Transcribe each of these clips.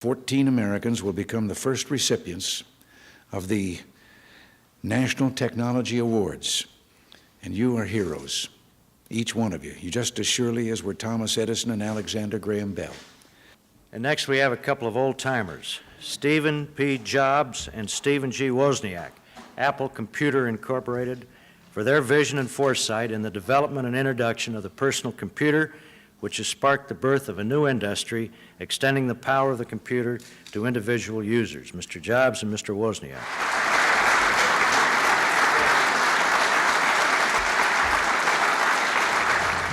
14 Americans will become the first recipients of the National Technology Awards, and you are heroes, each one of you. You just as surely as were Thomas Edison and Alexander Graham Bell. And next we have a couple of old-timers, Stephen P. Jobs and Stephen G. Wozniak, Apple Computer Incorporated, for their vision and foresight in the development and introduction of the personal computer, which has sparked the birth of a new industry, extending the power of the computer to individual users. Mr. Jobs and Mr. Wozniak.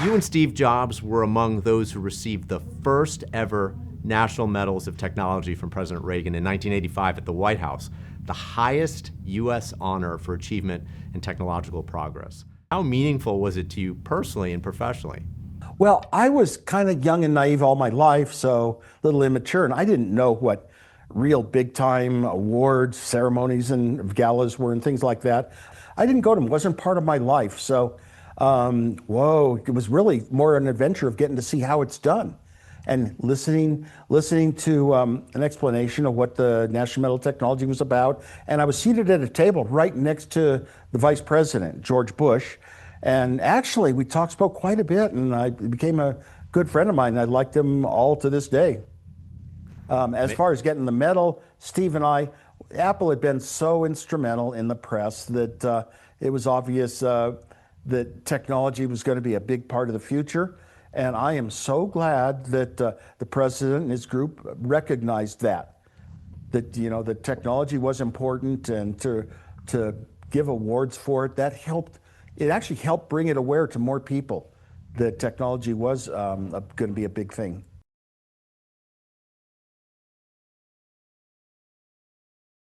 You and Steve Jobs were among those who received the first ever National Medals of Technology from President Reagan in 1985 at the White House, the highest U.S. honor for achievement in technological progress. How meaningful was it to you personally and professionally? Well, I was kind of young and naive all my life, so a little immature, and I didn't know what real big-time awards, ceremonies, and galas were and things like that. I didn't go to them. It wasn't part of my life. So, it was really more an adventure of getting to see how it's done and listening to an explanation of what the National Medal of Technology was about. And I was seated at a table right next to the Vice President, George Bush. And actually, we spoke quite a bit, and I became a good friend of mine. I liked him all to this day. As far as getting the medal, Steve and I, Apple had been so instrumental in the press that it was obvious that technology was going to be a big part of the future. And I am so glad that the president and his group recognized that that technology was important, and to give awards for it, that helped. It actually helped bring it aware to more people that technology was going to be a big thing.